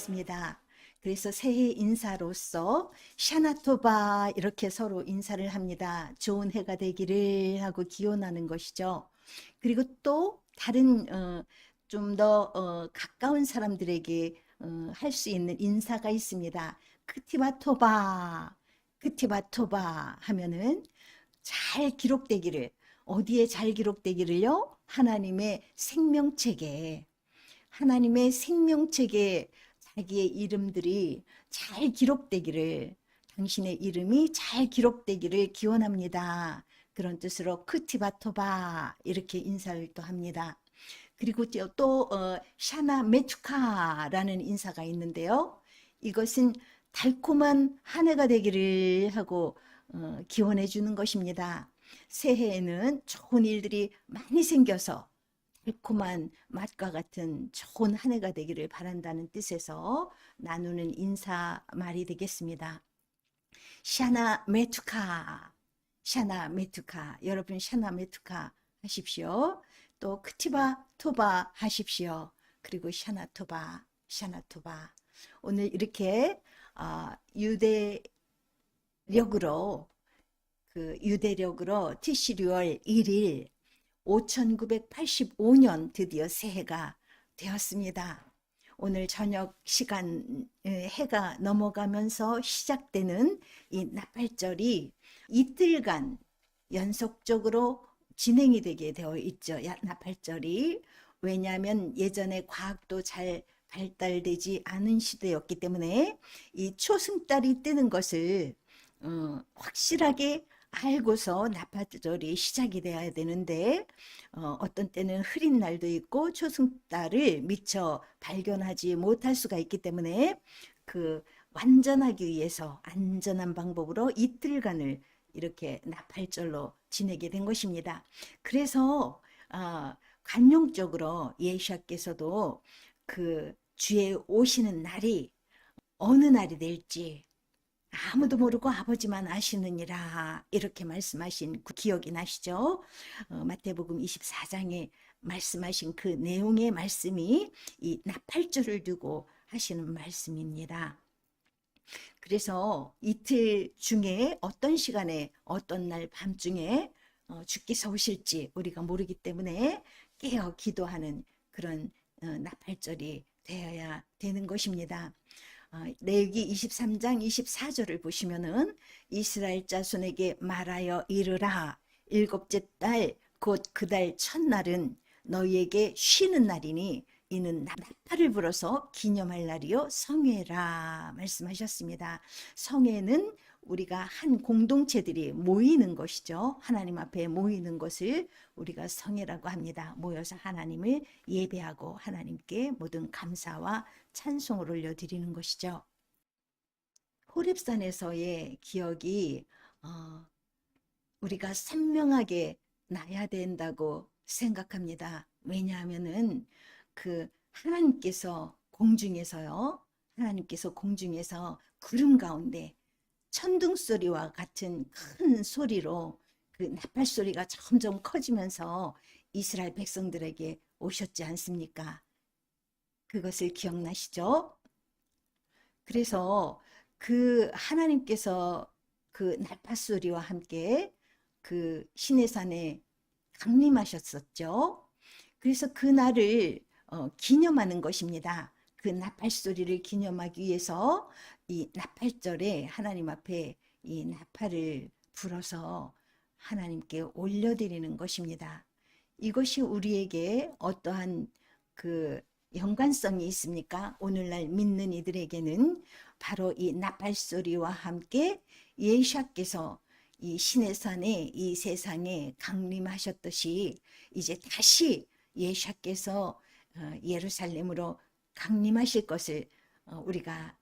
되었습니다. 그래서 새해 인사로서 샤나토바 이렇게 서로 인사를 합니다. 좋은 해가 되기를 하고 기원하는 것이죠. 그리고 또 다른 좀 더 가까운 사람들에게 할 수 있는 인사가 있습니다. 크티바토바, 크티바토바 하면은 잘 기록되기를, 어디에 잘 기록되기를요? 하나님의 생명책에 자기의 이름들이 잘 기록되기를, 당신의 이름이 잘 기록되기를 기원합니다. 그런 뜻으로 크티바토바 이렇게 인사를 또 합니다. 그리고 또 샤나 메투카라는 인사가 있는데요. 이것은 달콤한 한 해가 되기를 하고 기원해 주는 것입니다. 새해에는 좋은 일들이 많이 생겨서 달콤한 맛과 같은 좋은 한 해가 되기를 바란다는 뜻에서 나누는 인사 말이 되겠습니다. 샤나 메투카, 샤나 메투카. 여러분 샤나 메투카 하십시오. 또 크티바 토바 하십시오. 그리고 샤나 토바, 샤나 토바. 오늘 이렇게 유대력으로 티시리월 1일 5985년 드디어 새해가 되었습니다. 오늘 저녁 시간 해가 넘어가면서 시작되는 이 나팔절이 이틀간 연속적으로 진행이 되게 되어 있죠. 나팔절이. 왜냐하면 예전에 과학도 잘 발달되지 않은 시대였기 때문에 이 초승달이 뜨는 것을 확실하게 알고서 나팔절이 시작이 돼야 되는데 어떤 때는 흐린 날도 있고 초승달을 미처 발견하지 못할 수가 있기 때문에 그 완전하기 위해서 안전한 방법으로 이틀간을 이렇게 나팔절로 지내게 된 것입니다. 그래서 관용적으로 예수께서도 그 주의 오시는 날이 어느 날이 될지 아무도 모르고 아버지만 아시느니라 이렇게 말씀하신 그 기억이 나시죠? 마태복음 24장에 말씀하신 그 내용의 말씀이 이 나팔절을 두고 하시는 말씀입니다. 그래서 이틀 중에 어떤 시간에 어떤 날 밤중에 주께서 오실지 우리가 모르기 때문에 깨어 기도하는 그런 나팔절이 되어야 되는 것입니다. 레위기 23장 24절을 보시면은 이스라엘 자손에게 말하여 이르라 일곱째 달 곧 그 달 첫날은 너희에게 쉬는 날이니 이는 나팔을 불어서 기념할 날이요 성회라 말씀하셨습니다. 성회는 우리가 한 공동체들이 모이는 것이죠. 하나님 앞에 모이는 것을 우리가 성회라고 합니다. 모여서 하나님을 예배하고 하나님께 모든 감사와 찬송을 올려드리는 것이죠. 호렙산에서의 기억이 우리가 선명하게 나야 된다고 생각합니다. 왜냐하면은 그 하나님께서 공중에서 구름 가운데 천둥 소리와 같은 큰 소리로 그 나팔 소리가 점점 커지면서 이스라엘 백성들에게 오셨지 않습니까? 그것을 기억나시죠? 그래서 그 하나님께서 그 나팔 소리와 함께 그 시내산에 강림하셨었죠. 그래서 그 날을 기념하는 것입니다. 그 나팔 소리를 기념하기 위해서 이 나팔절에 하나님 앞에 이 나팔을 불어서 하나님께 올려드리는 것입니다. 이것이 우리에게 어떠한 그 연관성이 있습니까? 오늘날 믿는 이들에게는 바로 이 나팔 소리와 함께 예수께서 이 시내산에 이 세상에 강림하셨듯이 이제 다시 예수께서 예루살렘으로 강림하실 것을 우리가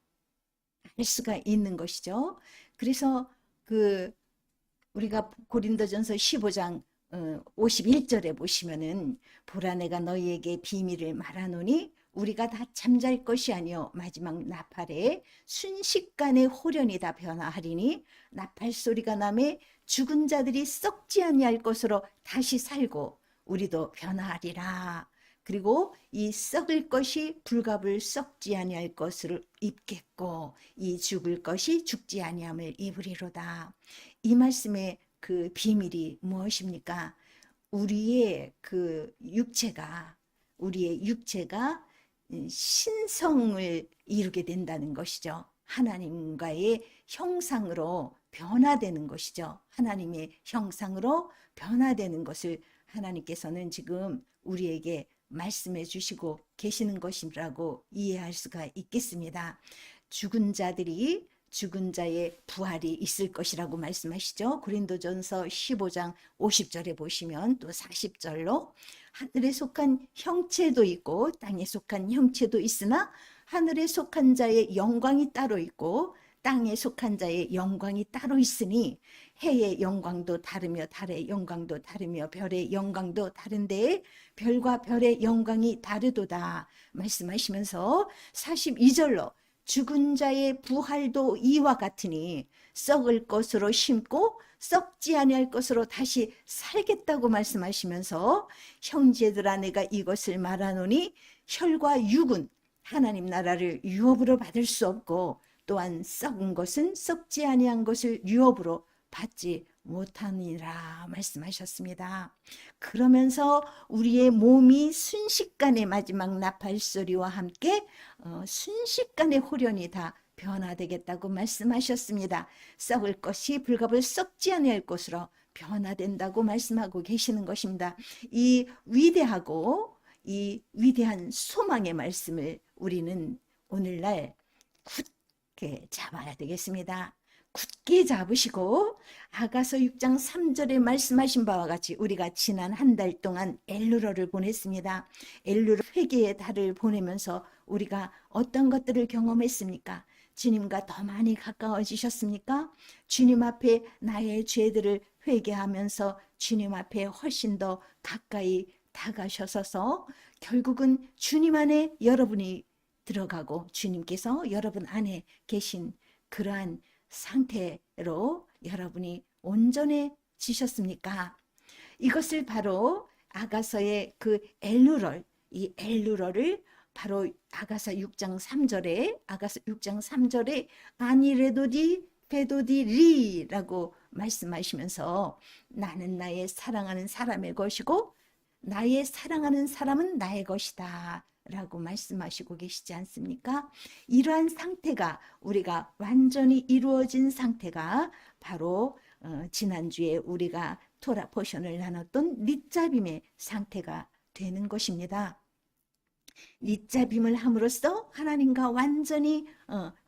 알 수가 있는 것이죠. 그래서 그 우리가 고린도전서 15장 51절에 보시면은 보라 내가 너희에게 비밀을 말하노니 우리가 다 잠잘 것이 아니요 마지막 나팔에 순식간에 호련히 다 변화하리니 나팔 소리가 나매 죽은 자들이 썩지 아니할 것으로 다시 살고 우리도 변화하리라. 그리고 이 썩을 것이 불갑을 썩지 아니할 것을 입겠고 이 죽을 것이 죽지 아니함을 입으리로다. 이 말씀의 그 비밀이 무엇입니까? 우리의 육체가 신성을 이루게 된다는 것이죠. 하나님과의 형상으로 변화되는 것이죠. 하나님의 형상으로 변화되는 것을 하나님께서는 지금 우리에게 말씀해 주시고 계시는 것이라고 이해할 수가 있겠습니다. 죽은 자의 부활이 있을 것이라고 말씀하시죠. 고린도전서 15장 50절에 보시면 또 40절로 하늘에 속한 형체도 있고 땅에 속한 형체도 있으나 하늘에 속한 자의 영광이 따로 있고 땅에 속한 자의 영광이 따로 있으니 해의 영광도 다르며 달의 영광도 다르며 별의 영광도 다른데 별과 별의 영광이 다르도다 말씀하시면서 42절로 죽은 자의 부활도 이와 같으니 썩을 것으로 심고 썩지 아니할 것으로 다시 살겠다고 말씀하시면서 형제들아 내가 이것을 말하노니 혈과 육은 하나님 나라를 유업으로 받을 수 없고 또한 썩은 것은 썩지 아니한 것을 유업으로 받지 못하니라 말씀하셨습니다. 그러면서 우리의 몸이 순식간에 마지막 나팔소리와 함께 순식간에 홀연히 다 변화되겠다고 말씀하셨습니다. 썩을 것이 불갑을 썩지 아니할 것으로 변화된다고 말씀하고 계시는 것입니다. 이 위대한 소망의 말씀을 우리는 오늘날 굳게 잡아야 되겠습니다. 굳게 잡으시고 아가서 6장 3절에 말씀하신 바와 같이 우리가 지난 한 달 동안 엘루러를 보냈습니다. 엘루러 회개의 달을 보내면서 우리가 어떤 것들을 경험했습니까? 주님과 더 많이 가까워지셨습니까? 주님 앞에 나의 죄들을 회개하면서 주님 앞에 훨씬 더 가까이 다가셔서 결국은 주님 안에 여러분이 들어가고 주님께서 여러분 안에 계신 그러한 상태로 여러분이 온전해지셨습니까? 이것을 바로 아가서의 그 이 엘루러를 바로 아가서 6장 3절에 아니레도디 베도디리라고 말씀하시면서 나는 나의 사랑하는 사람의 것이고 나의 사랑하는 사람은 나의 것이다 라고 말씀하시고 계시지 않습니까? 이러한 상태가 우리가 완전히 이루어진 상태가 바로 지난주에 우리가 토라 포션을 나눴던 릿잡임의 상태가 되는 것입니다. 릿잡임을 함으로써 하나님과 완전히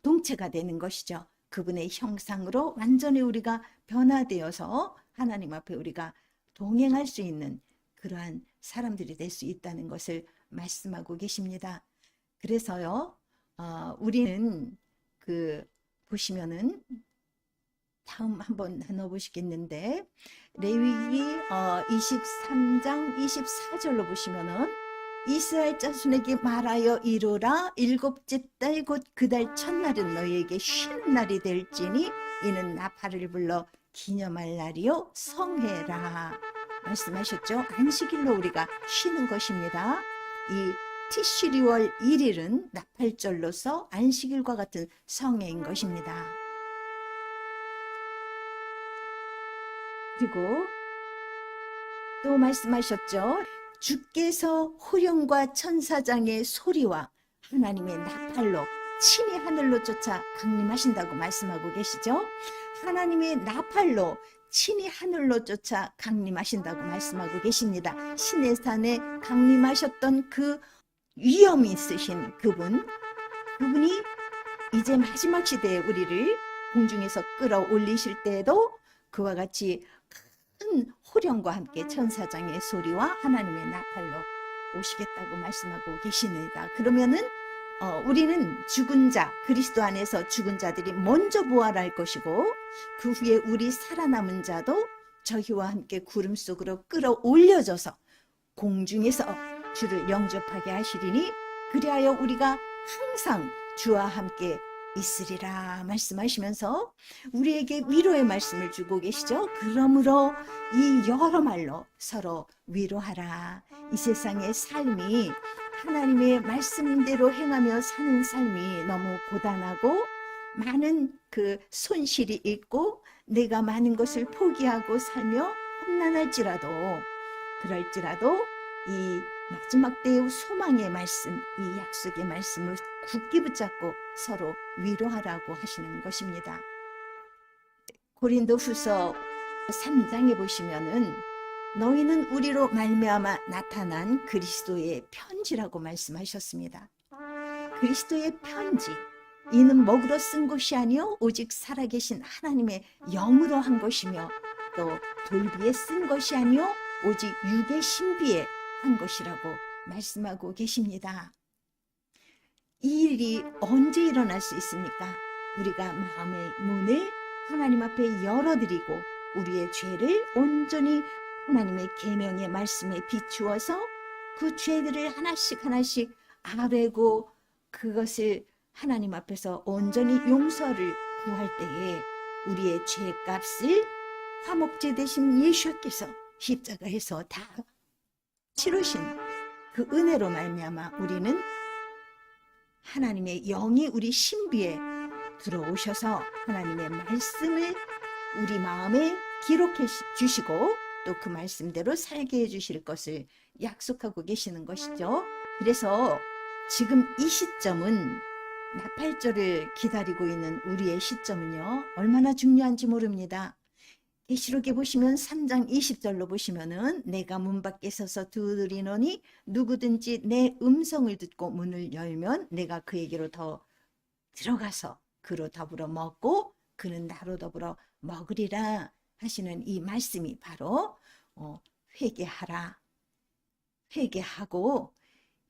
동체가 되는 것이죠. 그분의 형상으로 완전히 우리가 변화되어서 하나님 앞에 우리가 동행할 수 있는 그러한 사람들이 될 수 있다는 것을 말씀하고 계십니다. 그래서요, 우리는 보시면은 다음 한번 나눠보시겠는데 레위기 23장 24절로 보시면은 이스라엘 자손에게 말하여 이르라 일곱째 달 곧 그 달 첫날은 너희에게 쉬는 날이 될지니 이는 나팔을 불러 기념할 날이요 성회라 말씀하셨죠. 안식일로 우리가 쉬는 것입니다. 이 티시리월 1일은 나팔절로서 안식일과 같은 성회인 것입니다. 그리고 또 말씀하셨죠. 주께서 호령과 천사장의 소리와 하나님의 나팔로 친히 하늘로 쫓아 강림하신다고 말씀하고 계시죠. 하나님의 나팔로 친히 하늘로 쫓아 강림하신다고 말씀하고 계십니다. 시내산에 강림하셨던 그 위엄이 있으신 그분이 이제 마지막 시대에 우리를 공중에서 끌어올리실 때에도 그와 같이 큰 호령과 함께 천사장의 소리와 하나님의 나팔로 오시겠다고 말씀하고 계십니다. 그러면은 우리는 그리스도 안에서 죽은 자들이 먼저 부활할 것이고 그 후에 우리 살아남은 자도 저희와 함께 구름 속으로 끌어올려져서 공중에서 주를 영접하게 하시리니 그리하여 우리가 항상 주와 함께 있으리라 말씀하시면서 우리에게 위로의 말씀을 주고 계시죠. 그러므로 이 여러 말로 서로 위로하라. 이 세상의 삶이 하나님의 말씀대로 행하며 사는 삶이 너무 고단하고 많은 그 손실이 있고 내가 많은 것을 포기하고 살며 험난할지라도 그럴지라도 이 마지막 때의 소망의 말씀, 이 약속의 말씀을 굳게 붙잡고 서로 위로하라고 하시는 것입니다. 고린도후서 3장에 보시면은 너희는 우리로 말미암아 나타난 그리스도의 편지라고 말씀하셨습니다. 그리스도의 편지, 이는 먹으로 쓴 것이 아니요 오직 살아계신 하나님의 영으로 한 것이며 또 돌비에 쓴 것이 아니요 오직 육의 신비에 한 것이라고 말씀하고 계십니다. 이 일이 언제 일어날 수 있습니까? 우리가 마음의 문을 하나님 앞에 열어드리고 우리의 죄를 온전히 하나님의 계명의 말씀에 비추어서 그 죄들을 하나씩 하나씩 아뢰고 그것을 하나님 앞에서 온전히 용서를 구할 때에 우리의 죄값을 화목제 되신 예수께서 십자가에서 다 치르신 그 은혜로 말미암아 우리는 하나님의 영이 우리 신비에 들어오셔서 하나님의 말씀을 우리 마음에 기록해 주시고 또 그 말씀대로 살게 해주실 것을 약속하고 계시는 것이죠. 그래서 지금 이 시점은 나팔절을 기다리고 있는 우리의 시점은요 얼마나 중요한지 모릅니다. 계시록에 보시면 3장 20절로 보시면은 내가 문 밖에 서서 두드리노니 누구든지 내 음성을 듣고 문을 열면 내가 그에게로 더 들어가서 그로 더불어 먹고 그는 나로 더불어 먹으리라 하시는 이 말씀이 바로 회개하라. 회개하고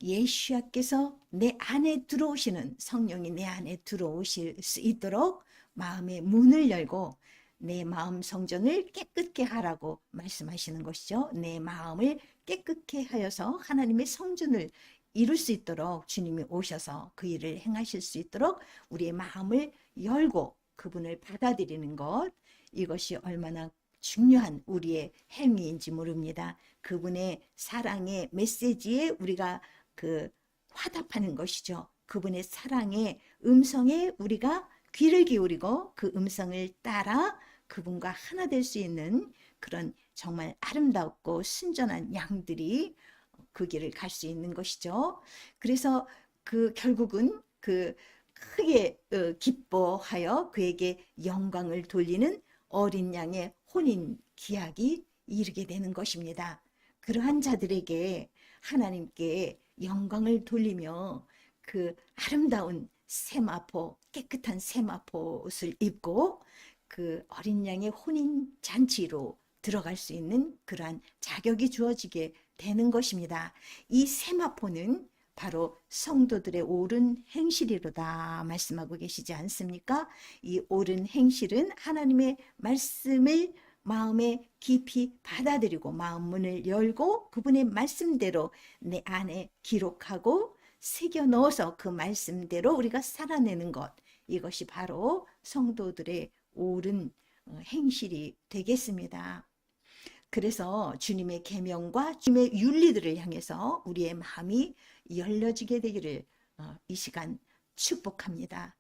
예수께서 내 안에 들어오시는 성령이 내 안에 들어오실 수 있도록 마음의 문을 열고 내 마음 성전을 깨끗게 하라고 말씀하시는 것이죠. 내 마음을 깨끗게 하여서 하나님의 성전을 이룰 수 있도록 주님이 오셔서 그 일을 행하실 수 있도록 우리의 마음을 열고 그분을 받아들이는 것, 이것이 얼마나 중요한 우리의 행위인지 모릅니다. 그분의 사랑의 메시지에 우리가 화답하는 것이죠. 그분의 사랑의 음성에 우리가 귀를 기울이고 그 음성을 따라 그분과 하나 될 수 있는 그런 정말 아름답고 순전한 양들이 그 길을 갈 수 있는 것이죠. 그래서 결국은 크게 기뻐하여 그에게 영광을 돌리는 어린 양의 혼인 기약이 이르게 되는 것입니다. 그러한 자들에게 하나님께 영광을 돌리며 그 아름다운 세마포, 깨끗한 세마포 옷을 입고 그 어린 양의 혼인 잔치로 들어갈 수 있는 그러한 자격이 주어지게 되는 것입니다. 이 세마포는 바로 성도들의 옳은 행실이로다 말씀하고 계시지 않습니까? 이 옳은 행실은 하나님의 말씀을 마음에 깊이 받아들이고 마음 문을 열고 그분의 말씀대로 내 안에 기록하고 새겨 넣어서 그 말씀대로 우리가 살아내는 것, 이것이 바로 성도들의 옳은 행실이 되겠습니다. 그래서 주님의 계명과 주님의 윤리들을 향해서 우리의 마음이 열려지게 되기를 이 시간 축복합니다.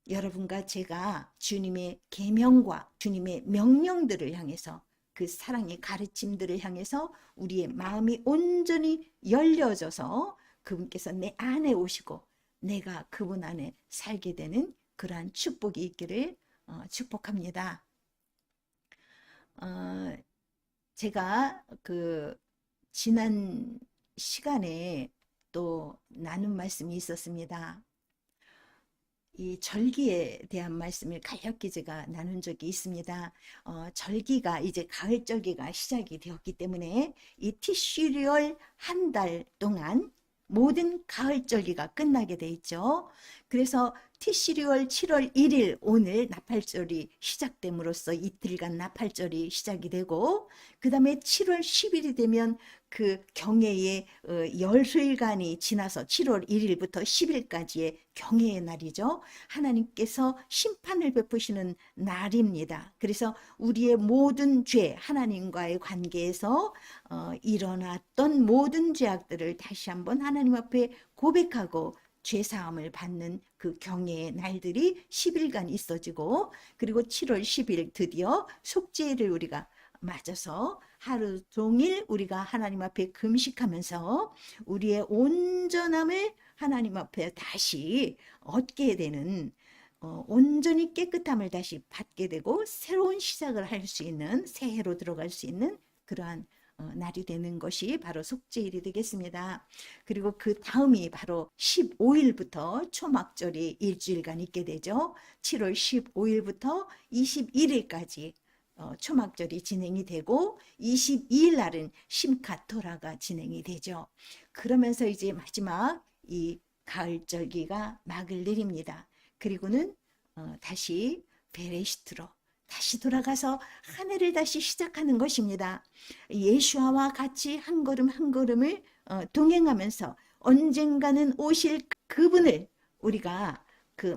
여러분과 제가 주님의 계명과 주님의 명령들을 향해서 그 사랑의 가르침들을 향해서 우리의 마음이 온전히 열려져서 그분께서 내 안에 오시고 내가 그분 안에 살게 되는 그러한 축복이 있기를 축복합니다. 제가 지난 시간에 또 나눈 말씀이 있었습니다. 이 절기에 대한 말씀을 간략히 제가 나눈 적이 있습니다. 절기가 이제 가을 절기가 시작이 되었기 때문에 이 티슈리얼 한 달 동안 모든 가을 절기가 끝나게 돼 있죠. 그래서 티시리얼 7월 1일 오늘 나팔절이 시작됨으로써 이틀간 나팔절이 시작이 되고 그 다음에 7월 10일이 되면 그 경외의 열흘간이 지나서 7월 1일부터 10일까지의 경외의 날이죠. 하나님께서 심판을 베푸시는 날입니다. 그래서 우리의 모든 죄, 하나님과의 관계에서 일어났던 모든 죄악들을 다시 한번 하나님 앞에 고백하고 죄사함을 받는 그 경외의 날들이 10일간 있어지고, 그리고 7월 10일 드디어 속죄일을 우리가 맞아서 하루 종일 우리가 하나님 앞에 금식하면서 우리의 온전함을 하나님 앞에 다시 얻게 되는, 온전히 깨끗함을 다시 받게 되고 새로운 시작을 할 수 있는, 새해로 들어갈 수 있는 그러한 날이 되는 것이 바로 속죄일이 되겠습니다. 그리고 그 다음이 바로 15일부터 초막절이 일주일간 있게 되죠. 7월 15일부터 21일까지 초막절이 진행이 되고, 22일 날은 심카토라가 진행이 되죠. 그러면서 이제 마지막 이 가을절기가 막을 내립니다. 그리고는 다시 베레시트로 다시 돌아가서 한 해를 다시 시작하는 것입니다. 예수와와 같이 한 걸음 한 걸음을 동행하면서 언젠가는 오실 그분을 우리가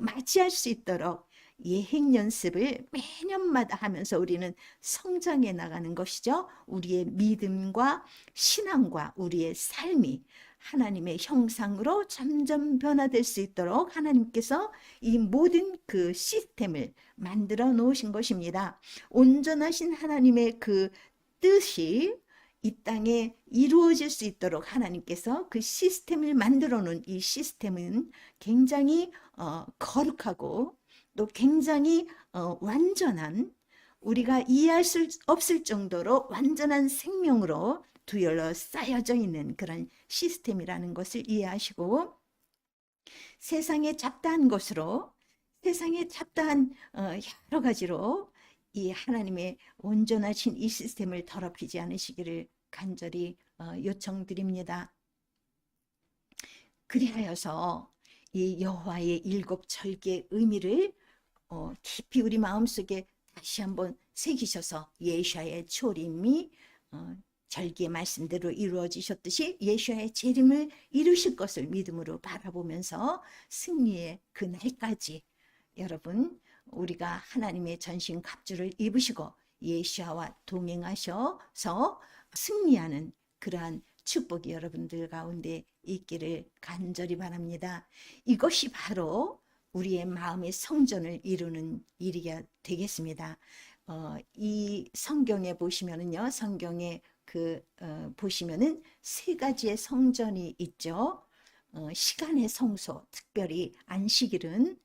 맞이할 수 있도록 예행 연습을 매년마다 하면서 우리는 성장해 나가는 것이죠. 우리의 믿음과 신앙과 우리의 삶이 하나님의 형상으로 점점 변화될 수 있도록 하나님께서 이 모든 그 시스템을 만들어 놓으신 것입니다. 온전하신 하나님의 그 뜻이 이 땅에 이루어질 수 있도록 하나님께서 그 시스템을 만들어 놓은, 이 시스템은 굉장히 거룩하고 또 굉장히 완전한, 우리가 이해할 수 없을 정도로 완전한 생명으로 두열러 쌓여져 있는 그런 시스템이라는 것을 이해하시고, 세상에 잡다한 것으로, 세상에 잡다한 여러 가지로 이 하나님의 온전하신 이 시스템을 더럽히지 않으시기를 간절히 요청드립니다. 그리하여서 이 여호와의 일곱 절기의 의미를 깊이 우리 마음속에 다시 한번 새기셔서 예수와의 초림이 절기의 말씀대로 이루어지셨듯이 예수와의 재림을 이루실 것을 믿음으로 바라보면서 승리의 그날까지 여러분, 우리가 하나님의 전신 갑주를 입으시고 예수와 동행하셔서 승리하는 그러한 축복이 여러분들 가운데 있기를 간절히 바랍니다. 이것이 바로 우리의 마음의 성전을 이루는 일이 되겠습니다. 이 성경에 보시면은요, 성경에 보시면은 세 가지의 성전이 있죠. 시간의 성소, 특별히 안식일은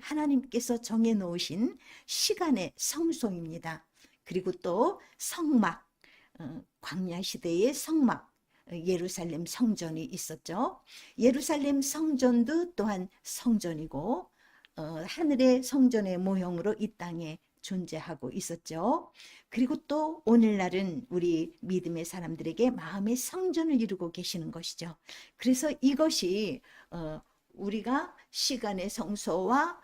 하나님께서 정해 놓으신 시간의 성소입니다. 그리고 또 성막, 광야 시대의 성막, 예루살렘 성전이 있었죠. 예루살렘 성전도 또한 성전이고 하늘의 성전의 모형으로 이 땅에 존재하고 있었죠. 그리고 또 오늘날은 우리 믿음의 사람들에게 마음의 성전을 이루고 계시는 것이죠. 그래서 이것이 우리가 시간의 성소와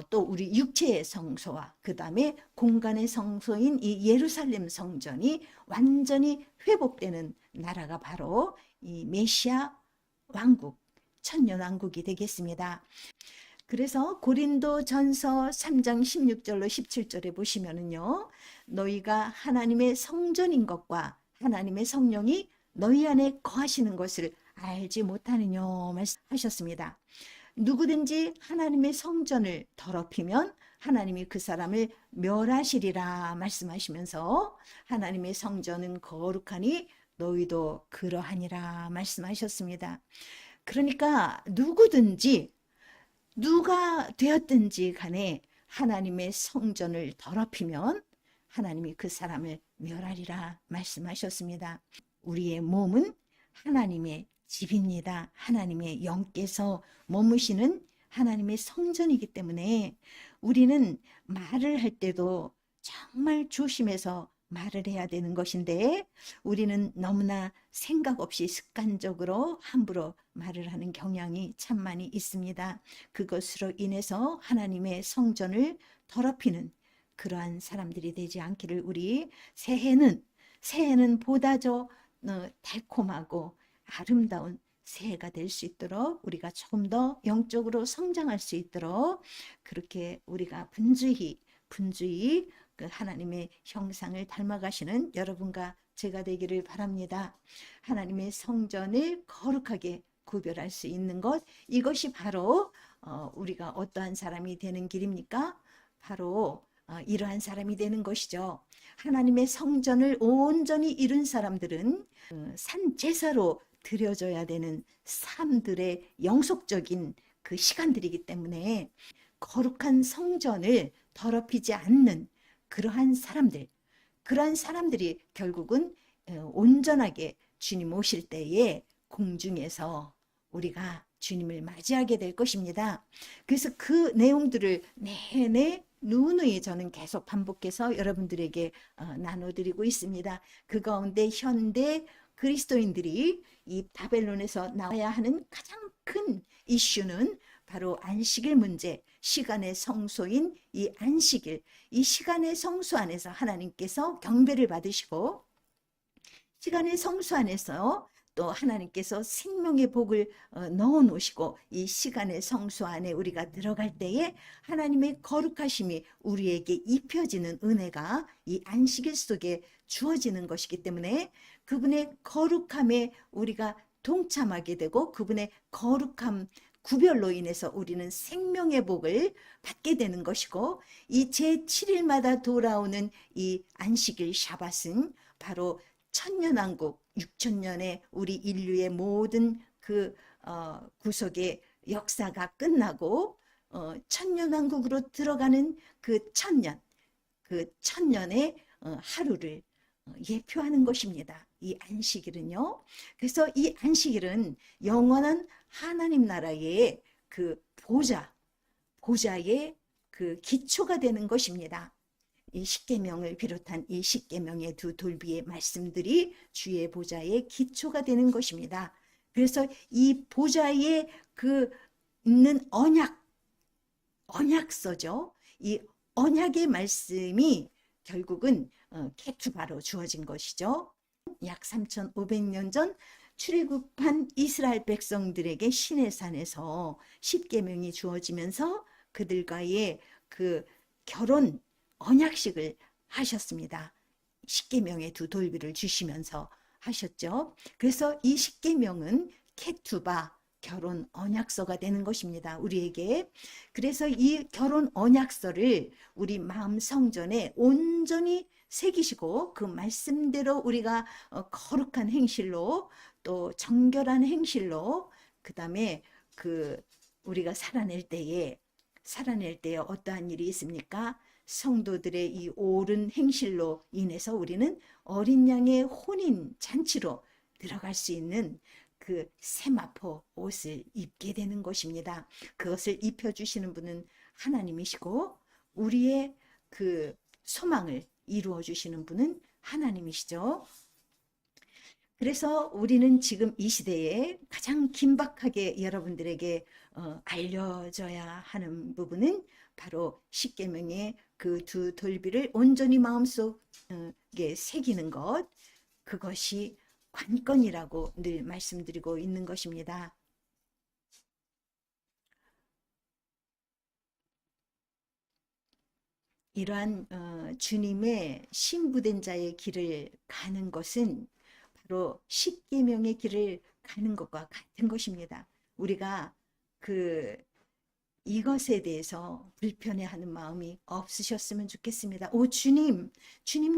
또 우리 육체의 성소와 그 다음에 공간의 성소인 이 예루살렘 성전이 완전히 회복되는 나라가 바로 이 메시아 왕국, 천년왕국이 되겠습니다. 그래서 고린도 전서 3장 16절로 17절에 보시면은요, 너희가 하나님의 성전인 것과 하나님의 성령이 너희 안에 거하시는 것을 알지 못하느냐 말씀하셨습니다. 누구든지 하나님의 성전을 더럽히면 하나님이 그 사람을 멸하시리라 말씀하시면서 하나님의 성전은 거룩하니 너희도 그러하니라 말씀하셨습니다. 그러니까 누구든지 누가 되었든지 간에 하나님의 성전을 더럽히면 하나님이 그 사람을 멸하리라 말씀하셨습니다. 우리의 몸은 하나님의 집입니다. 하나님의 영께서 머무시는 하나님의 성전이기 때문에 우리는 말을 할 때도 정말 조심해서 말을 해야 되는 것인데, 우리는 너무나 생각 없이 습관적으로 함부로 말을 하는 경향이 참 많이 있습니다. 그것으로 인해서 하나님의 성전을 더럽히는 그러한 사람들이 되지 않기를 우리 새해는 보다 달콤하고 아름다운 새해가 될 수 있도록 우리가 조금 더 영적으로 성장할 수 있도록 그렇게 우리가 분주히 그 하나님의 형상을 닮아가시는 여러분과 제가 되기를 바랍니다. 하나님의 성전을 거룩하게 구별할 수 있는 것, 이것이 바로 우리가 어떠한 사람이 되는 길입니까? 바로 이러한 사람이 되는 것이죠. 하나님의 성전을 온전히 이룬 사람들은 산 제사로 드려져야 되는 삶들의 영속적인 그 시간들이기 때문에 거룩한 성전을 더럽히지 않는 그러한 사람들이 결국은 온전하게 주님 오실 때에 공중에서 우리가 주님을 맞이하게 될 것입니다. 그래서 그 내용들을 내내 누누이 저는 계속 반복해서 여러분들에게 나눠드리고 있습니다. 그 가운데 현대 그리스도인들이 이 바벨론에서 나와야 하는 가장 큰 이슈는 바로 안식일 문제, 시간의 성소인 이 안식일, 이 시간의 성소 안에서 하나님께서 경배를 받으시고 시간의 성소 안에서 또 하나님께서 생명의 복을 넣어 놓으시고 이 시간의 성소 안에 우리가 들어갈 때에 하나님의 거룩하심이 우리에게 입혀지는 은혜가 이 안식일 속에 주어지는 것이기 때문에 그분의 거룩함에 우리가 동참하게 되고 그분의 거룩함 구별로 인해서 우리는 생명의 복을 받게 되는 것이고 이 제7일마다 돌아오는 이 안식일 샤밧은 바로 천년왕국 6천년의 우리 인류의 모든 그 구속의 역사가 끝나고 천년왕국으로 들어가는 그 천년의 하루를 예표하는 것입니다. 이 안식일은요. 그래서 이 안식일은 영원한 하나님 나라의 그 보좌의 그 기초가 되는 것입니다. 이 십계명을 비롯한 이 십계명의 두 돌비의 말씀들이 주의 보좌의 기초가 되는 것입니다. 그래서 이 보좌에 그 있는 언약서죠. 이 언약의 말씀이 결국은 케투바로 주어진 것이죠. 약 3,500년 전 출애굽한 이스라엘 백성들에게 시내산에서 십계명이 주어지면서 그들과의 그 결혼 언약식을 하셨습니다. 십계명의 두 돌비를 주시면서 하셨죠. 그래서 이 십계명은 케투바 결혼 언약서가 되는 것입니다. 우리에게. 그래서 이 결혼 언약서를 우리 마음 성전에 온전히 새기시고 그 말씀대로 우리가 거룩한 행실로 또 정결한 행실로 그다음에 그 우리가 살아낼 때에 어떠한 일이 있습니까? 성도들의 이 옳은 행실로 인해서 우리는 어린 양의 혼인 잔치로 들어갈 수 있는 그 세마포 옷을 입게 되는 것입니다. 그것을 입혀주시는 분은 하나님이시고 우리의 그 소망을 이루어 주시는 분은 하나님이시죠. 그래서 우리는 지금 이 시대에 가장 긴박하게 여러분들에게 알려져야 하는 부분은 바로 십계명의 그 두 돌비를 온전히 마음속에 새기는 것, 그것이 관건이라고 늘 말씀드리고 있는 것입니다. 이러한 주님의 신부된 자의 길을 가는 것은 바로 십계명의 길을 가는 것과 같은 것입니다. 우리가 이것에 대해서 불편해하는 마음이 없으셨으면 좋겠습니다. 오 주님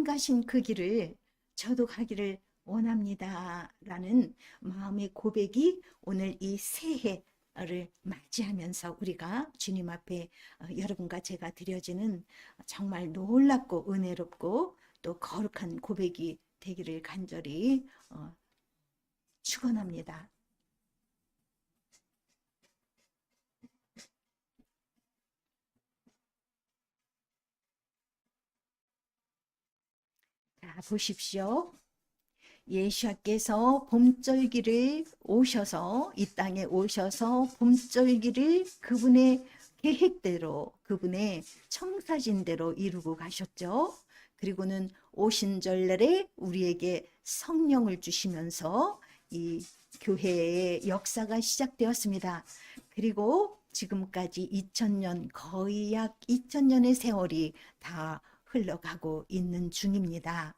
가신 그 길을 저도 가기를 원합니다. 라는 마음의 고백이 오늘 이 새해를 맞이하면서 우리가 주님 앞에 여러분과 제가 드려지는 정말 놀랍고 은혜롭고 또 거룩한 고백이 되기를 간절히 축원합니다. 자, 보십시오. 예수께서 봄절기를 오셔서 이 땅에 오셔서 봄절기를 그분의 계획대로 그분의 청사진대로 이루고 가셨죠. 그리고는 오신절날에 우리에게 성령을 주시면서 이 교회의 역사가 시작되었습니다. 그리고 지금까지 2000년, 거의 약 2000년의 세월이 다 흘러가고 있는 중입니다.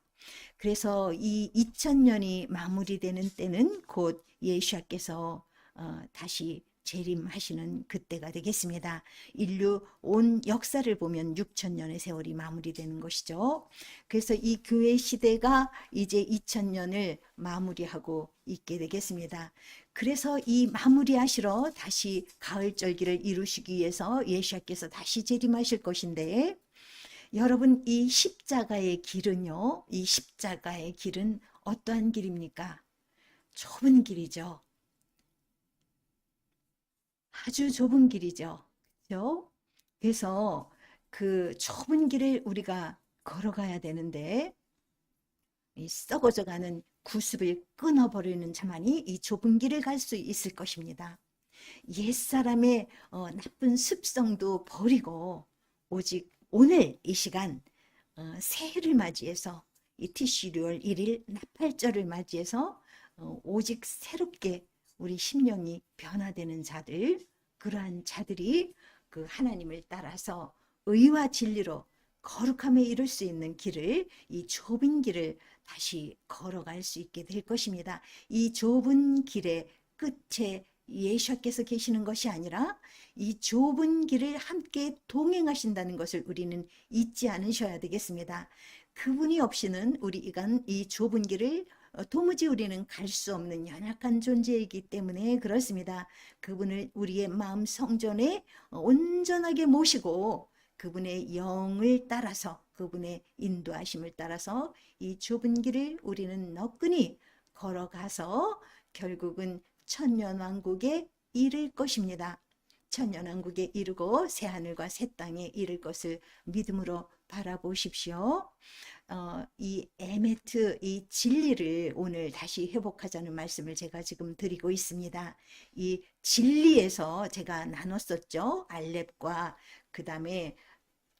그래서 이 2000년이 마무리되는 때는 곧 예수께서 다시 재림하시는 그때가 되겠습니다. 인류 온 역사를 보면 6000년의 세월이 마무리되는 것이죠. 그래서 이 교회 시대가 이제 2000년을 마무리하고 있게 되겠습니다. 그래서 이 마무리하시러 다시 가을절기를 이루시기 위해서 예수께서 다시 재림하실 것인데, 여러분, 이 십자가의 길은요, 이 십자가의 길은 어떠한 길입니까? 좁은 길이죠. 아주 좁은 길이죠. 그렇죠? 그래서 그 좁은 길을 우리가 걸어가야 되는데, 이 썩어져가는 구습을 끊어버리는 자만이 이 좁은 길을 갈 수 있을 것입니다. 옛사람의 나쁜 습성도 버리고 오직 오늘 이 시간 새해를 맞이해서 이 티슈리월 1일 나팔절을 맞이해서 오직 새롭게 우리 심령이 변화되는 자들, 그러한 자들이 그 하나님을 따라서 의와 진리로 거룩함에 이룰 수 있는 길을, 이 좁은 길을 다시 걸어갈 수 있게 될 것입니다. 이 좁은 길의 끝에 예수께서 계시는 것이 아니라 이 좁은 길을 함께 동행하신다는 것을 우리는 잊지 않으셔야 되겠습니다. 그분이 없이는 우리가 이 좁은 길을 도무지 우리는 갈 수 없는 연약한 존재이기 때문에 그렇습니다. 그분을 우리의 마음 성전에 온전하게 모시고 그분의 영을 따라서, 그분의 인도하심을 따라서 이 좁은 길을 우리는 너끈히 걸어가서 결국은 천년왕국에 이를 것입니다. 천년왕국에 이르고 새하늘과 새 땅에 이를 것을 믿음으로 바라보십시오. 이 에메트, 이 진리를 오늘 다시 회복하자는 말씀을 제가 지금 드리고 있습니다. 이 진리에서 제가 나눴었죠. 알렙과 그 다음에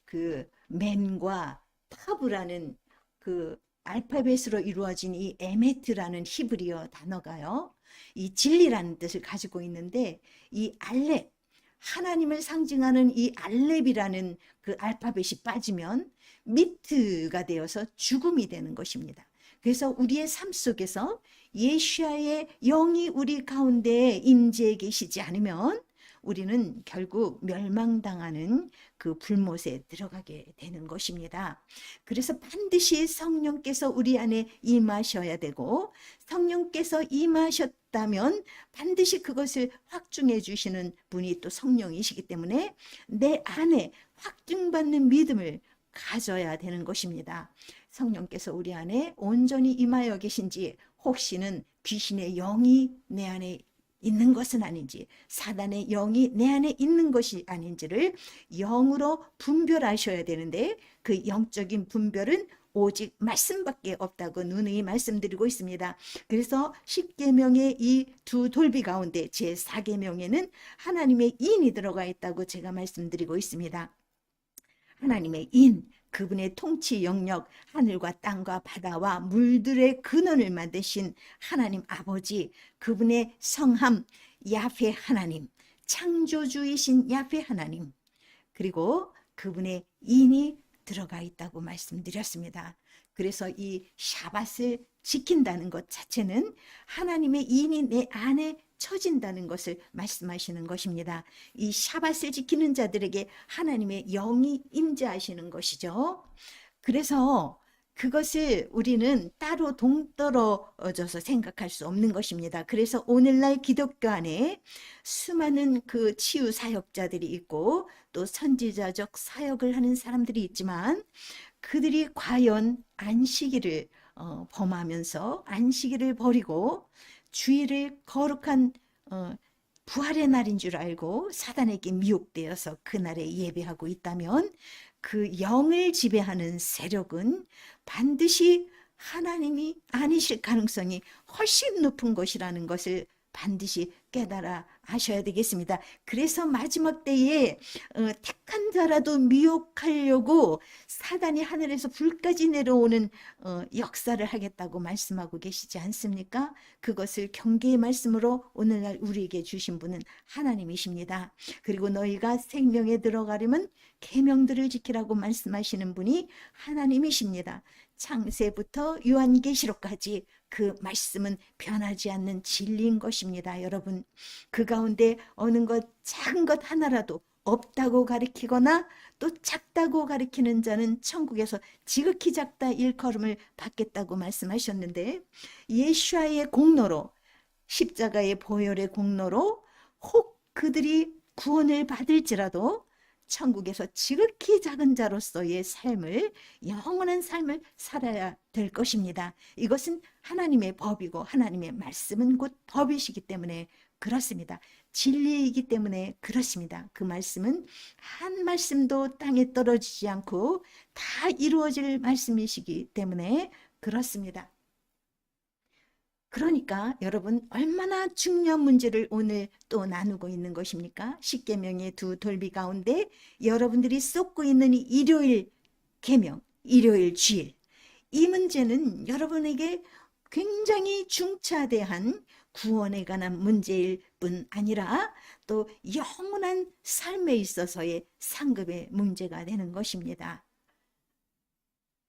그 맨과 타브라는 그 알파벳으로 이루어진 이 에메트라는 히브리어 단어가요, 이 진리라는 뜻을 가지고 있는데, 이 알렙, 하나님을 상징하는 이 알렙이라는 그 알파벳이 빠지면 미트가 되어서 죽음이 되는 것입니다. 그래서 우리의 삶 속에서 예수야의 영이 우리 가운데 임재해 계시지 않으면 우리는 결국 멸망당하는 그 불못에 들어가게 되는 것입니다. 그래서 반드시 성령께서 우리 안에 임하셔야 되고, 성령께서 임하셨다면 반드시 그것을 확증해 주시는 분이 또 성령이시기 때문에 내 안에 확증받는 믿음을 가져야 되는 것입니다. 성령께서 우리 안에 온전히 임하여 계신지, 혹시는 귀신의 영이 내 안에 있는 것은 아닌지, 사단의 영이 내 안에 있는 것이 아닌지를 영으로 분별하셔야 되는데, 그 영적인 분별은 오직 말씀밖에 없다고 누누이 말씀드리고 있습니다. 그래서 10계명의 이 두 돌비 가운데 제4계명에는 하나님의 인이 들어가 있다고 제가 말씀드리고 있습니다. 하나님의 인, 그분의 통치 영역, 하늘과 땅과 바다와 물들의 근원을 만드신 하나님 아버지, 그분의 성함 야훼 하나님, 창조주이신 야훼 하나님, 그리고 그분의 인이 들어가 있다고 말씀드렸습니다. 그래서 이 샤밧을 지킨다는 것 자체는 하나님의 인이 내 안에 처진다는 것을 말씀하시는 것입니다. 이 샤밧을 지키는 자들에게 하나님의 영이 임재하시는 것이죠. 그래서 그것을 우리는 따로 동떨어져서 생각할 수 없는 것입니다. 그래서 오늘날 기독교 안에 수많은 그 치유 사역자들이 있고 또 선지자적 사역을 하는 사람들이 있지만, 그들이 과연 안식일을 범하면서 안식일을 버리고 주일을 거룩한 부활의 날인 줄 알고 사단에게 미혹되어서 그날에 예배하고 있다면, 그 영을 지배하는 세력은 반드시 하나님이 아니실 가능성이 훨씬 높은 것이라는 것을 반드시 깨달아 아셔야 되겠습니다. 그래서 마지막 때에 택한 자라도 미혹하려고 사단이 하늘에서 불까지 내려오는 역사를 하겠다고 말씀하고 계시지 않습니까? 그것을 경계의 말씀으로 오늘날 우리에게 주신 분은 하나님이십니다. 그리고 너희가 생명에 들어가려면 계명들을 지키라고 말씀하시는 분이 하나님이십니다. 창세부터 요한계시록까지 그 말씀은 변하지 않는 진리인 것입니다. 여러분, 그 가운데 어느 것 작은 것 하나라도 없다고 가리키거나 또 작다고 가리키는 자는 천국에서 지극히 작다 일컬음을 받겠다고 말씀하셨는데, 예수와의 공로로, 십자가의 보혈의 공로로 혹 그들이 구원을 받을지라도 천국에서 지극히 작은 자로서의 삶을, 영원한 삶을 살아야 될 것입니다. 이것은 하나님의 법이고 하나님의 말씀은 곧 법이시기 때문에 그렇습니다. 진리이기 때문에 그렇습니다. 그 말씀은 한 말씀도 땅에 떨어지지 않고 다 이루어질 말씀이시기 때문에 그렇습니다. 그러니까 여러분, 얼마나 중요한 문제를 오늘 또 나누고 있는 것입니까? 십계명의 두 돌비 가운데 여러분들이 쏟고 있는 이 일요일 계명, 일요일 주일, 이 문제는 여러분에게 굉장히 중차대한 구원에 관한 문제일 뿐 아니라 또 영원한 삶에 있어서의 상급의 문제가 되는 것입니다.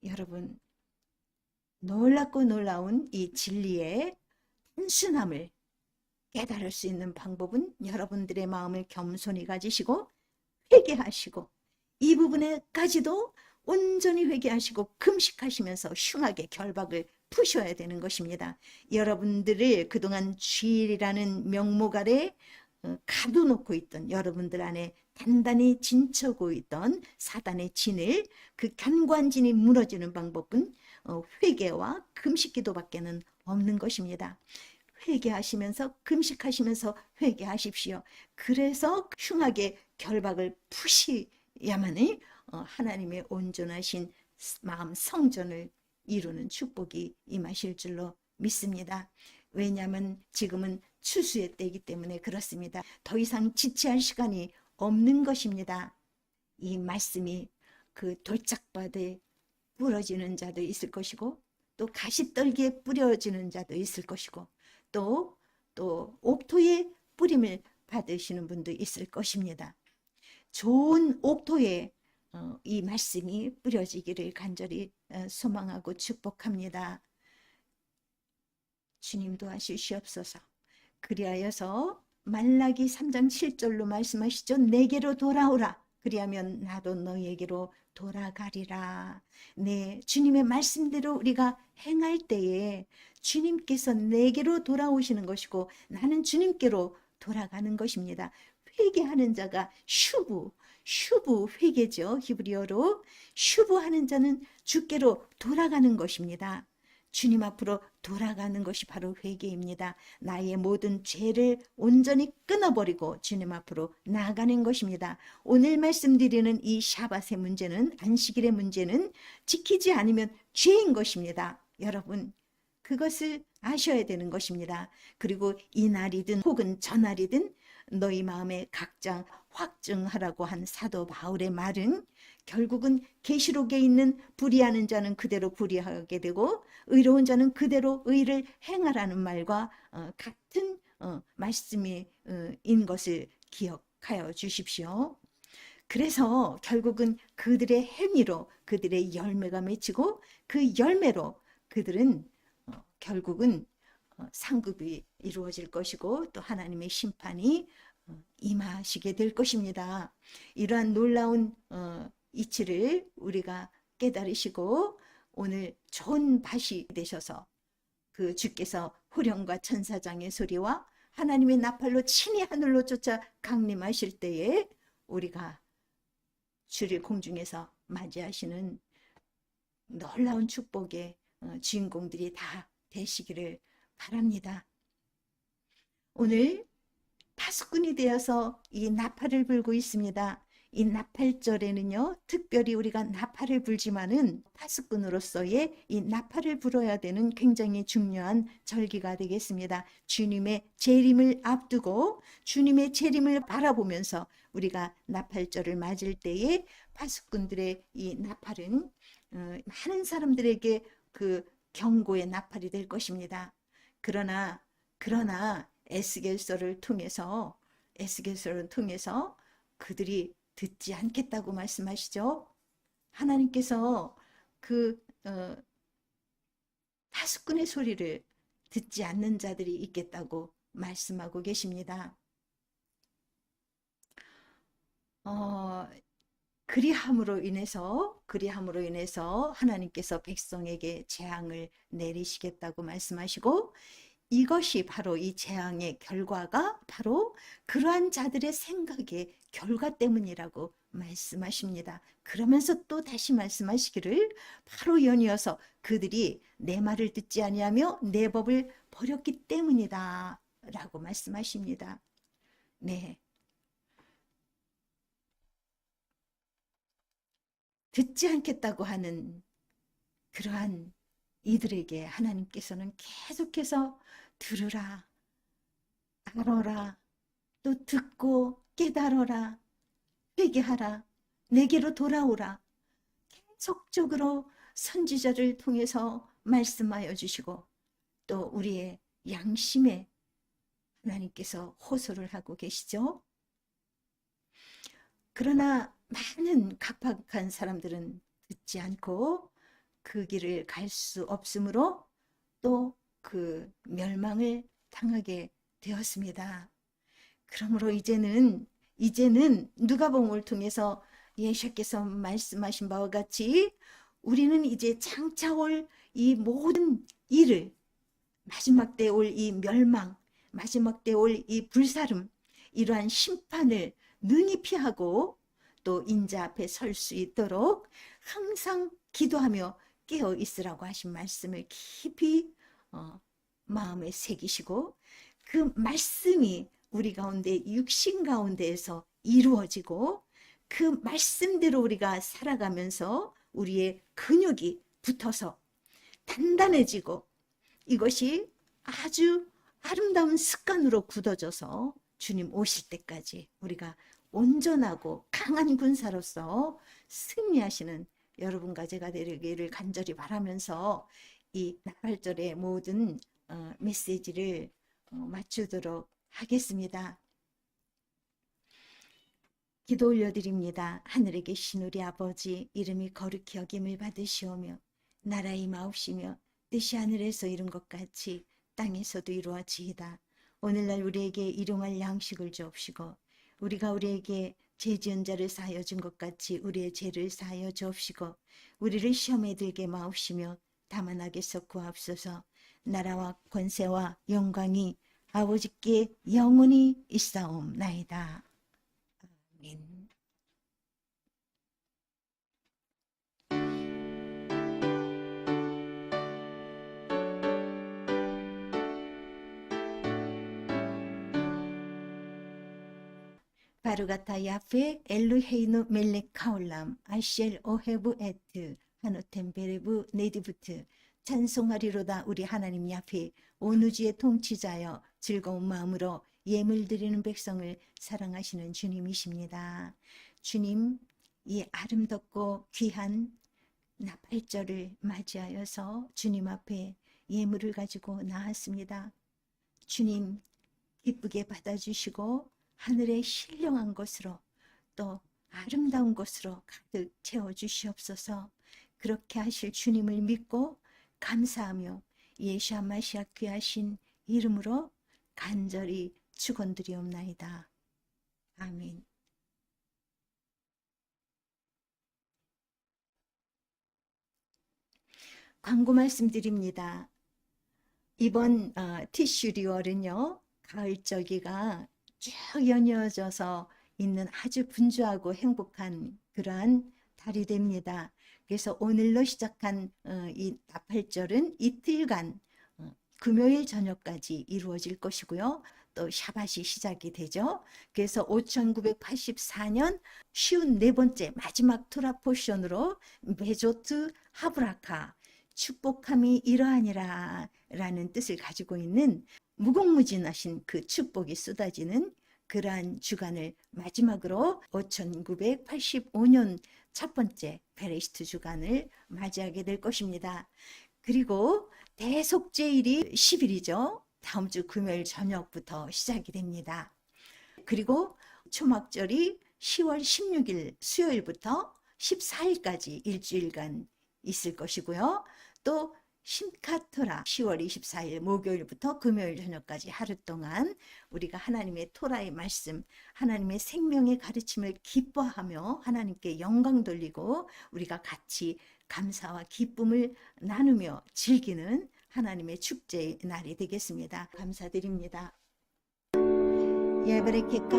여러분, 놀랍고 놀라운 이 진리의 단순함을 깨달을 수 있는 방법은 여러분들의 마음을 겸손히 가지시고 회개하시고, 이 부분에까지도 온전히 회개하시고 금식하시면서 흉하게 결박을 푸셔야 되는 것입니다. 여러분들을 그동안 주일이라는 명목 아래 가둬놓고 있던, 여러분들 안에 단단히 진쳐고 있던 사단의 진을, 그 견관진이 무너지는 방법은 회개와 금식 기도밖에는 없는 것입니다. 회개하시면서 금식하시면서 회개하십시오. 그래서 흉하게 결박을 푸시야만이 하나님의 온전하신 마음 성전을 이루는 축복이 임하실 줄로 믿습니다. 왜냐하면 지금은 추수의 때이기 때문에 그렇습니다. 더 이상 지체할 시간이 없는 것입니다. 이 말씀이 그 돌짝밭에 부러지는 자도 있을 것이고, 또 가시떨기에 뿌려지는 자도 있을 것이고, 또 옥토에 뿌림을 받으시는 분도 있을 것입니다. 좋은 옥토에 이 말씀이 뿌려지기를 간절히 소망하고 축복합니다. 주님 도와주시옵소서. 그리하여서 말라기 3장 7절로 말씀하시죠. 내게로 돌아오라. 그리하면 나도 너희에게로 돌아가리라. 네, 주님의 말씀대로 우리가 행할 때에 주님께서 내게로 돌아오시는 것이고 나는 주님께로 돌아가는 것입니다. 회개하는 자가 슈브 회개죠. 히브리어로 슈브하는 자는 주께로 돌아가는 것입니다. 주님 앞으로 돌아가는 것이 바로 회개입니다. 나의 모든 죄를 온전히 끊어버리고 주님 앞으로 나아가는 것입니다. 오늘 말씀드리는 이 샤밧의 문제는, 안식일의 문제는 지키지 않으면 죄인 것입니다. 여러분, 그것을 아셔야 되는 것입니다. 그리고 이날이든 혹은 저날이든 너희 마음에 각자 확증하라고 한 사도 바울의 말은 결국은 계시록에 있는 불의하는 자는 그대로 불의하게 되고 의로운 자는 그대로 의를 행하라는 말과 같은 말씀인 것을 기억하여 주십시오. 그래서 결국은 그들의 행위로 그들의 열매가 맺히고 그 열매로 그들은 결국은 상급이 이루어질 것이고 또 하나님의 심판이 임하시게 될 것입니다. 이러한 놀라운 이치를 우리가 깨달으시고 오늘 좋은 밭이 되셔서 그 주께서 호령과 천사장의 소리와 하나님의 나팔로 친히 하늘로 쫓아 강림하실 때에 우리가 주를 공중에서 맞이하시는 놀라운 축복의 주인공들이 다 되시기를 바랍니다. 오늘 파수꾼이 되어서 이 나팔을 불고 있습니다. 이 나팔절에는요, 특별히 우리가 나팔을 불지만은 파수꾼으로서의 이 나팔을 불어야 되는 굉장히 중요한 절기가 되겠습니다. 주님의 재림을 앞두고 주님의 재림을 바라보면서 우리가 나팔절을 맞을 때에 파수꾼들의 이 나팔은 많은 사람들에게 그 경고의 나팔이 될 것입니다. 그러나 에스겔서를 통해서 그들이 듣지 않겠다고 말씀하시죠. 하나님께서 그 파수꾼의 소리를 듣지 않는 자들이 있겠다고 말씀하고 계십니다. 그리함으로 인해서 하나님께서 백성에게 재앙을 내리시겠다고 말씀하시고, 이것이 바로 이 재앙의 결과가 바로 그러한 자들의 생각의 결과 때문이라고 말씀하십니다. 그러면서 또 다시 말씀하시기를, 바로 연이어서 그들이 내 말을 듣지 아니하며 내 법을 버렸기 때문이다 라고 말씀하십니다. 네, 듣지 않겠다고 하는 그러한 이들에게 하나님께서는 계속해서 들으라, 알아라, 또 듣고 깨달아라, 회개하라, 내게로 돌아오라, 계속적으로 선지자를 통해서 말씀하여 주시고, 또 우리의 양심에 하나님께서 호소를 하고 계시죠. 그러나 많은 각박한 사람들은 듣지 않고 그 길을 갈 수 없으므로 또 그 멸망을 당하게 되었습니다. 그러므로 이제는 누가복음을 통해서 예수께서 말씀하신 바와 같이 우리는 이제 장차 올 이 모든 일을, 마지막 때 올 이 멸망, 마지막 때 올 이 불사름, 이러한 심판을 능히 피하고 또 인자 앞에 설 수 있도록 항상 기도하며 깨어 있으라고 하신 말씀을 깊이 마음에 새기시고, 그 말씀이 우리 가운데 육신 가운데에서 이루어지고, 그 말씀대로 우리가 살아가면서 우리의 근육이 붙어서 단단해지고, 이것이 아주 아름다운 습관으로 굳어져서 주님 오실 때까지 우리가 온전하고 강한 군사로서 승리하시는 여러분과 제가 되기를 간절히 바라면서 이 나팔절의 모든 메시지를 마치도록 하겠습니다. 기도 올려드립니다. 하늘에 계신 우리 아버지, 이름이 거룩히 여김을 받으시오며 나라의 임하옵시며 뜻이 하늘에서 이룬 것 같이 땅에서도 이루어지이다. 오늘날 우리에게 일용할 양식을 주옵시고, 우리가 우리에게 죄 지은 자를 사하여 준 것 같이 우리의 죄를 사하여 주옵시고, 우리를 시험에 들게 마옵시며 다만 악에서 구하옵소서. 나라와 권세와 영광이 아버지께 영원히 있사옵나이다. 아멘. 바루가타 야페 엘루헤이누 멜렉 카올람 아시엘 오헤브 에트 하누템베레브 네디부트. 찬송하리로다 우리 하나님 야페, 온우주의 통치자여 즐거운 마음으로 예물 드리는 백성을 사랑하시는 주님이십니다. 주님, 이 아름답고 귀한 나팔절을 맞이하여서 주님 앞에 예물을 가지고 나왔습니다. 주님, 기쁘게 받아주시고 하늘의 신령한 것으로 또 아름다운 것으로 가득 채워주시옵소서. 그렇게 하실 주님을 믿고 감사하며 예수와 마시아 귀하신 이름으로 간절히 축원드리옵나이다. 아멘. 광고 말씀드립니다. 이번 티슈 리월은요, 가을저기가 쭉 연이어져서 있는 아주 분주하고 행복한 그러한 달이 됩니다. 그래서 오늘로 시작한 이 나팔절은 이틀간 금요일 저녁까지 이루어질 것이고요. 또 샤밧이 시작이 되죠. 그래서 5984년 54번째 마지막 토라 포션으로 베조트 하브라카, 축복함이 이러하니라 라는 뜻을 가지고 있는 무궁무진하신 그 축복이 쏟아지는 그러한 주간을 마지막으로 5985년 첫 번째 베레시트 주간을 맞이하게 될 것입니다. 그리고 대속죄일이 10일이죠. 다음 주 금요일 저녁부터 시작이 됩니다. 그리고 초막절이 10월 16일 수요일부터 14일까지 일주일간 있을 것이고요. 또 심카토라 10월 24일 목요일부터 금요일 저녁까지 하루 동안 우리가 하나님의 토라의 말씀, 하나님의 생명의 가르침을 기뻐하며 하나님께 영광 돌리고 우리가 같이 감사와 기쁨을 나누며 즐기는 하나님의 축제의 날이 되겠습니다. 감사드립니다. 예브레케카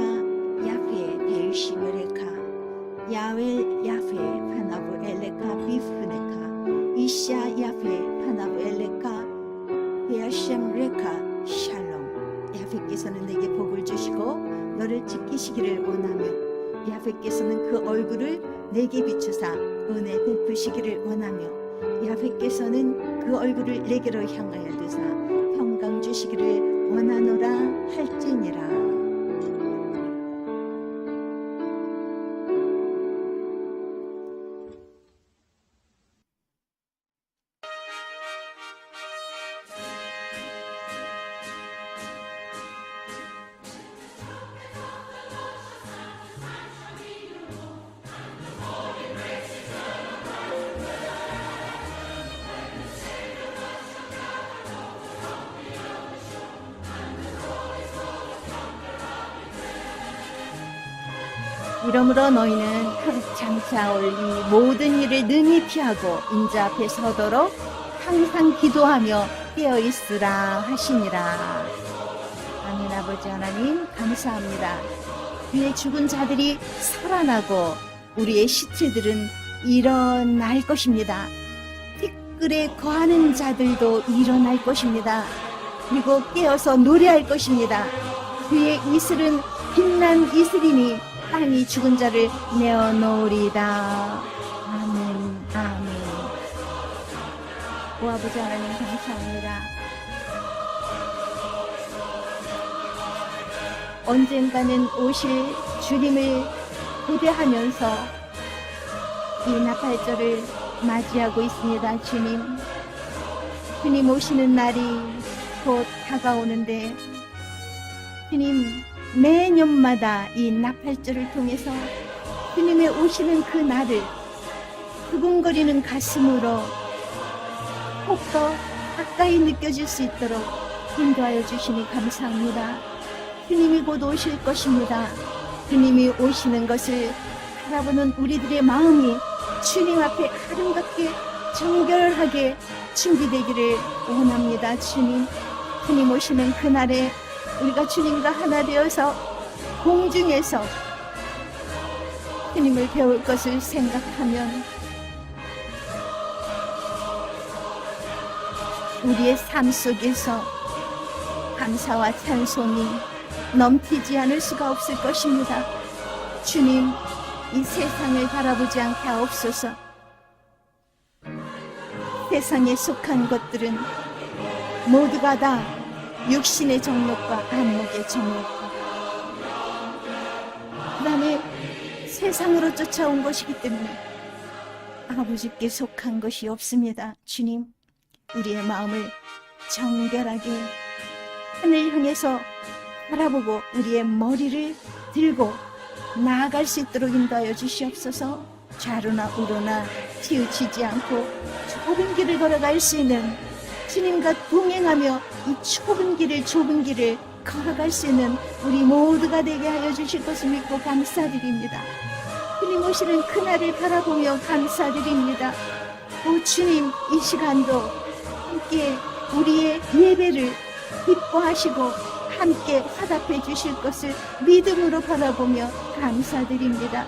야페 베이시브레카 야웰 야페 파나브 엘레카 비프네카 이샤 야페 파나브 엘레카 베아셴 레카 샬롬. 야페께서는 내게 복을 주시고 너를 지키시기를 원하며 야페께서는 그 얼굴을 내게 비추사 은혜 베푸시기를 원하며 야훼께서는 그 얼굴을 내게로 향하여 두사 평강 주시기를 원하노라 할지니라. 이러므로 너희는 장차 올 이 모든 일을 능히 피하고 인자 앞에 서도록 항상 기도하며 깨어있으라 하시니라. 아멘. 아버지 하나님 감사합니다. 그의 죽은 자들이 살아나고 우리의 시체들은 일어날 것입니다. 티끌에 거하는 자들도 일어날 것입니다. 그리고 깨어서 노래할 것입니다. 그의 이슬은 빛난 이슬이니 땅이 죽은 자를 내어놓으리다. 아멘. 아멘. 오 아버지 하나님 감사합니다. 언젠가는 오실 주님을 고대하면서 이 나팔절을 맞이하고 있습니다. 주님 오시는 날이 곧 다가오는데 주님 매년마다 이 나팔절을 통해서 주님의 오시는 그 날을 두근거리는 가슴으로 혹더 가까이 느껴질 수 있도록 인도하여 주시니 감사합니다. 주님이 곧 오실 것입니다. 주님이 오시는 것을 바라보는 우리들의 마음이 주님 앞에 아름답게 정결하게 준비되기를 원합니다. 주님 오시는 그날에 우리가 주님과 하나 되어서 공중에서 주님을 배울 것을 생각하면 우리의 삶 속에서 감사와 찬송이 넘치지 않을 수가 없을 것입니다. 주님, 이 세상을 바라보지 않게 하옵소서. 세상에 속한 것들은 모두가 다 육신의 정욕과 안목의 정욕과 그 다음에 세상으로 쫓아온 것이기 때문에 아버지께 속한 것이 없습니다. 주님, 우리의 마음을 정결하게 하늘 향해서 바라보고 우리의 머리를 들고 나아갈 수 있도록 인도하여 주시옵소서. 좌로나 우로나 치우치지 않고 좁은 길을 걸어갈 수 있는 주님과 동행하며 이 좁은 길을 걸어갈 수 있는 우리 모두가 되게 하여 주실 것을 믿고 감사드립니다. 주님 오시는 그날을 바라보며 감사드립니다. 오 주님, 이 시간도 함께 우리의 예배를 기뻐하시고 함께 화답해 주실 것을 믿음으로 바라보며 감사드립니다.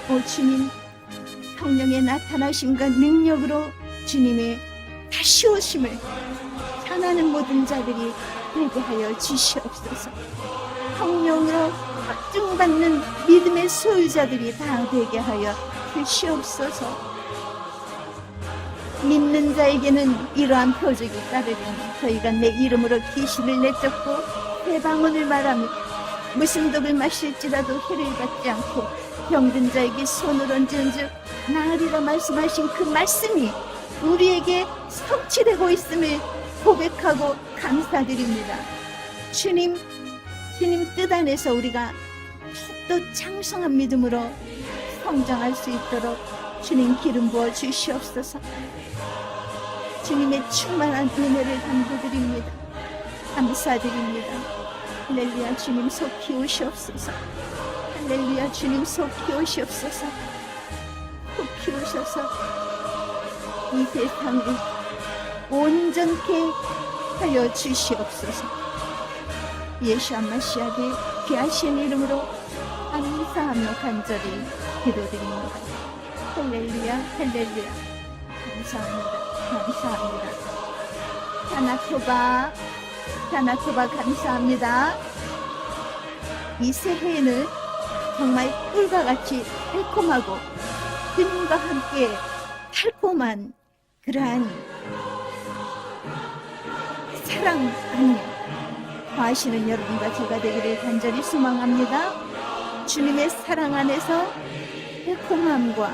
오 주님, 성령의 나타나심과 능력으로 주님의 다시 오심을 전하는 모든 자들이 되게 하여 주시옵소서. 성령으로 확증받는 믿음의 소유자들이 다 되게 하여 주시옵소서. 믿는 자에게는 이러한 표적이 따르리니 저희가 내 이름으로 귀신을 내쫓고 새 방언을 말하며 무슨 독을 마실지라도 해를 받지 않고 병든 자에게 손을 얹은즉 나으리라 말씀하신 그 말씀이 우리에게 성취되고 있음을 고백하고 감사드립니다. 주님 뜻 안에서 우리가 또 장성한 믿음으로 성장할 수 있도록 주님 기름 부어 주시옵소서. 주님의 충만한 은혜를 당부드립니다. 감사드립니다. 할렐루야, 주님 속 키우시옵소서. 할렐루야, 주님 속 키우시옵소서. 속 키우셔서 이 세상을 온전케 하여 주시옵소서. 예수와 마시아의 귀하신 이름으로 감사하며 간절히 기도드립니다. 할렐루야, 할렐루야. 감사합니다. 감사합니다. 샤나토바 감사합니다. 이 새해에는 정말 꿀과 같이 달콤하고 균과 함께 달콤한 그러한 사랑 안에 거하시는 여러분과 제가 되기를 간절히 소망합니다. 주님의 사랑 안에서 달콤함과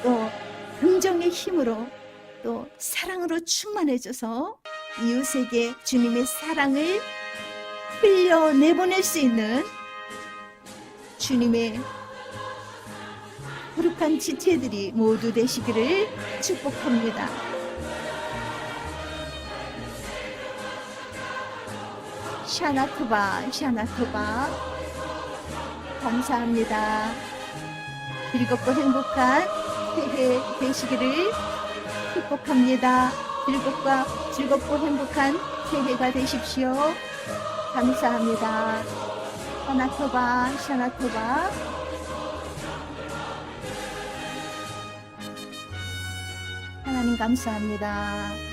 또 긍정의 힘으로 또 사랑으로 충만해져서 이웃에게 주님의 사랑을 흘려내보낼 수 있는 주님의 거룩한 지체들이 모두 되시기를 축복합니다. 샤나토바 감사합니다. 즐겁고 행복한 새해 되시기를 축복합니다. 즐겁고 행복한 새해가 되십시오. 감사합니다. 샤나토바 하나님 감사합니다.